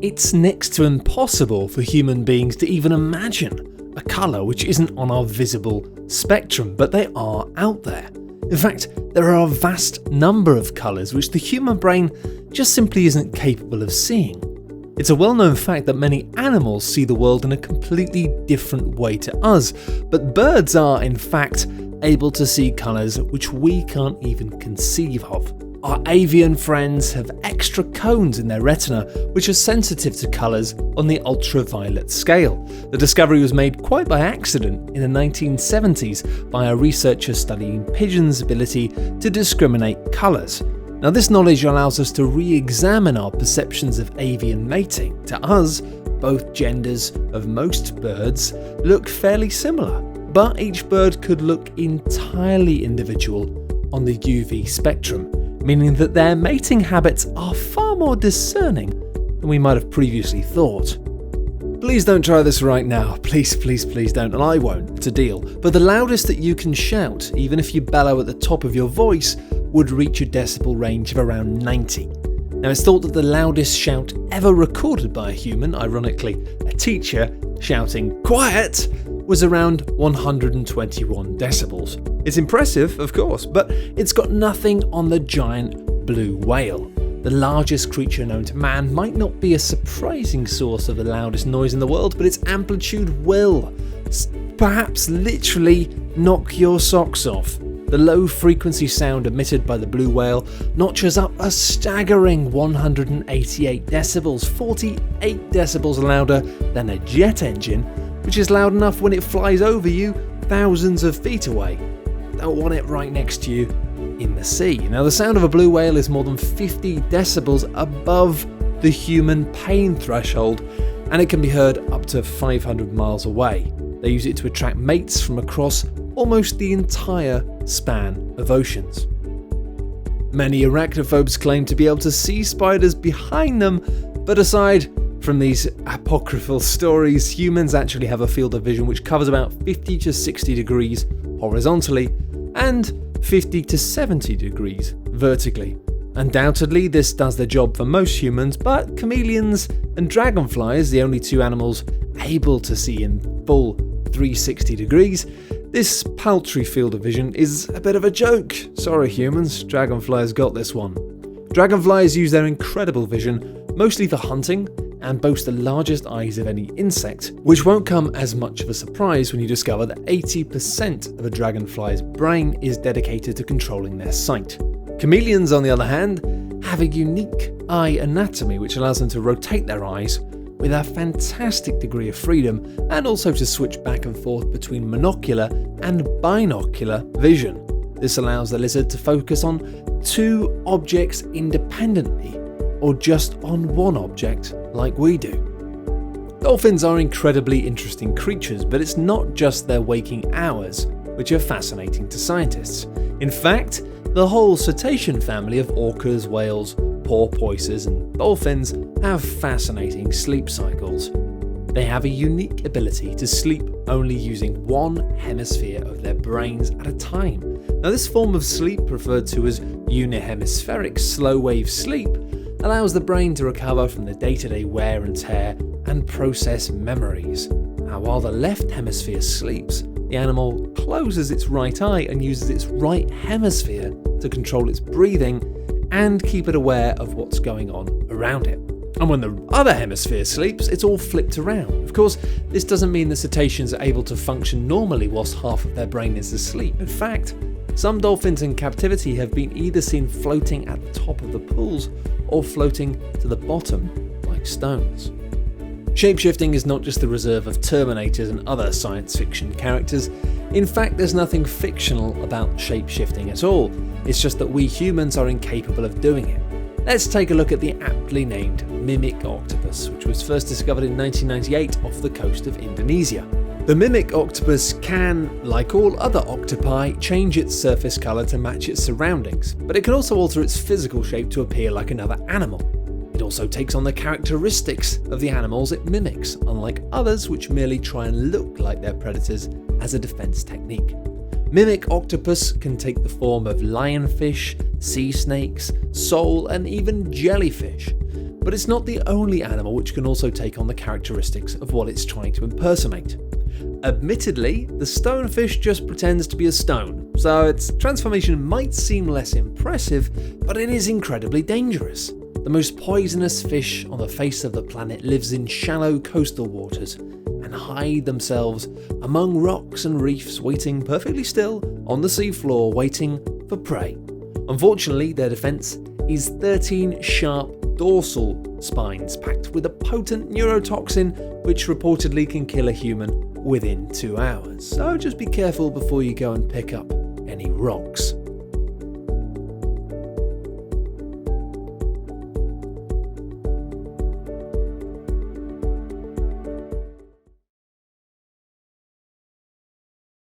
It's next to impossible for human beings to even imagine a colour which isn't on our visible spectrum, but they are out there. In fact, there are a vast number of colours which the human brain just simply isn't capable of seeing. It's a well-known fact that many animals see the world in a completely different way to us, but birds are, in fact, able to see colours which we can't even conceive of. Our avian friends have extra cones in their retina which are sensitive to colours on the ultraviolet scale. The discovery was made quite by accident in the 1970s by a researcher studying pigeons' ability to discriminate colours. Now, this knowledge allows us to re-examine our perceptions of avian mating. To us, both genders of most birds look fairly similar, but each bird could look entirely individual on the UV spectrum, meaning that their mating habits are far more discerning than we might have previously thought. Please don't try this right now. Please don't, and I won't. It's a deal. But the loudest that you can shout, even if you bellow at the top of your voice, would reach a decibel range of around 90. Now, it's thought that the loudest shout ever recorded by a human, ironically a teacher, shouting "quiet," was around 121 decibels. It's impressive, of course, but it's got nothing on the giant blue whale. The largest creature known to man might not be a surprising source of the loudest noise in the world, but its amplitude will, perhaps literally, knock your socks off. The low-frequency sound emitted by the blue whale notches up a staggering 188 decibels, 48 decibels louder than a jet engine, which is loud enough when it flies over you thousands of feet away. Don't want it right next to you in the sea. Now, the sound of a blue whale is more than 50 decibels above the human pain threshold, and it can be heard up to 500 miles away. They use it to attract mates from across almost the entire span of oceans. Many arachnophobes claim to be able to see spiders behind them, but aside from these apocryphal stories, humans actually have a field of vision which covers about 50 to 60 degrees horizontally and 50 to 70 degrees vertically. Undoubtedly, this does the job for most humans, but chameleons and dragonflies, the only two animals able to see in full 360 degrees, this paltry field of vision is a bit of a joke. Sorry humans, dragonflies got this one. Dragonflies use their incredible vision mostly for hunting and boast the largest eyes of any insect, which won't come as much of a surprise when you discover that 80% of a dragonfly's brain is dedicated to controlling their sight. Chameleons, on the other hand, have a unique eye anatomy which allows them to rotate their eyes with a fantastic degree of freedom, and also to switch back and forth between monocular and binocular vision. This allows the lizard to focus on two objects independently, or just on one object like we do. Dolphins are incredibly interesting creatures, but it's not just their waking hours which are fascinating to scientists. In fact, the whole cetacean family of orcas, whales, porpoises and dolphins have fascinating sleep cycles. They have a unique ability to sleep only using one hemisphere of their brains at a time. Now, this form of sleep, referred to as unihemispheric slow-wave sleep, allows the brain to recover from the day-to-day wear and tear and process memories. Now, while the left hemisphere sleeps, the animal closes its right eye and uses its right hemisphere to control its breathing and keep it aware of what's going on around it. And when the other hemisphere sleeps, it's all flipped around. Of course, this doesn't mean the cetaceans are able to function normally whilst half of their brain is asleep. In fact, some dolphins in captivity have been either seen floating at the top of the pools or floating to the bottom like stones. Shapeshifting is not just the reserve of Terminators and other science fiction characters. In fact, there's nothing fictional about shapeshifting at all. It's just that we humans are incapable of doing it. Let's take a look at the aptly named mimic octopus, which was first discovered in 1998 off the coast of Indonesia. The mimic octopus can, like all other octopi, change its surface colour to match its surroundings, but it can also alter its physical shape to appear like another animal. It also takes on the characteristics of the animals it mimics, unlike others which merely try and look like their predators as a defense technique. Mimic octopus can take the form of lionfish, sea snakes, sole and even jellyfish. But it's not the only animal which can also take on the characteristics of what it's trying to impersonate. Admittedly, the stonefish just pretends to be a stone, so its transformation might seem less impressive, but it is incredibly dangerous. The most poisonous fish on the face of the planet lives in shallow coastal waters and hide themselves among rocks and reefs, waiting perfectly still on the seafloor, waiting for prey. Unfortunately, their defense is 13 sharp dorsal spines packed with a potent neurotoxin which reportedly can kill a human within 2 hours. So just be careful before you go and pick up any rocks.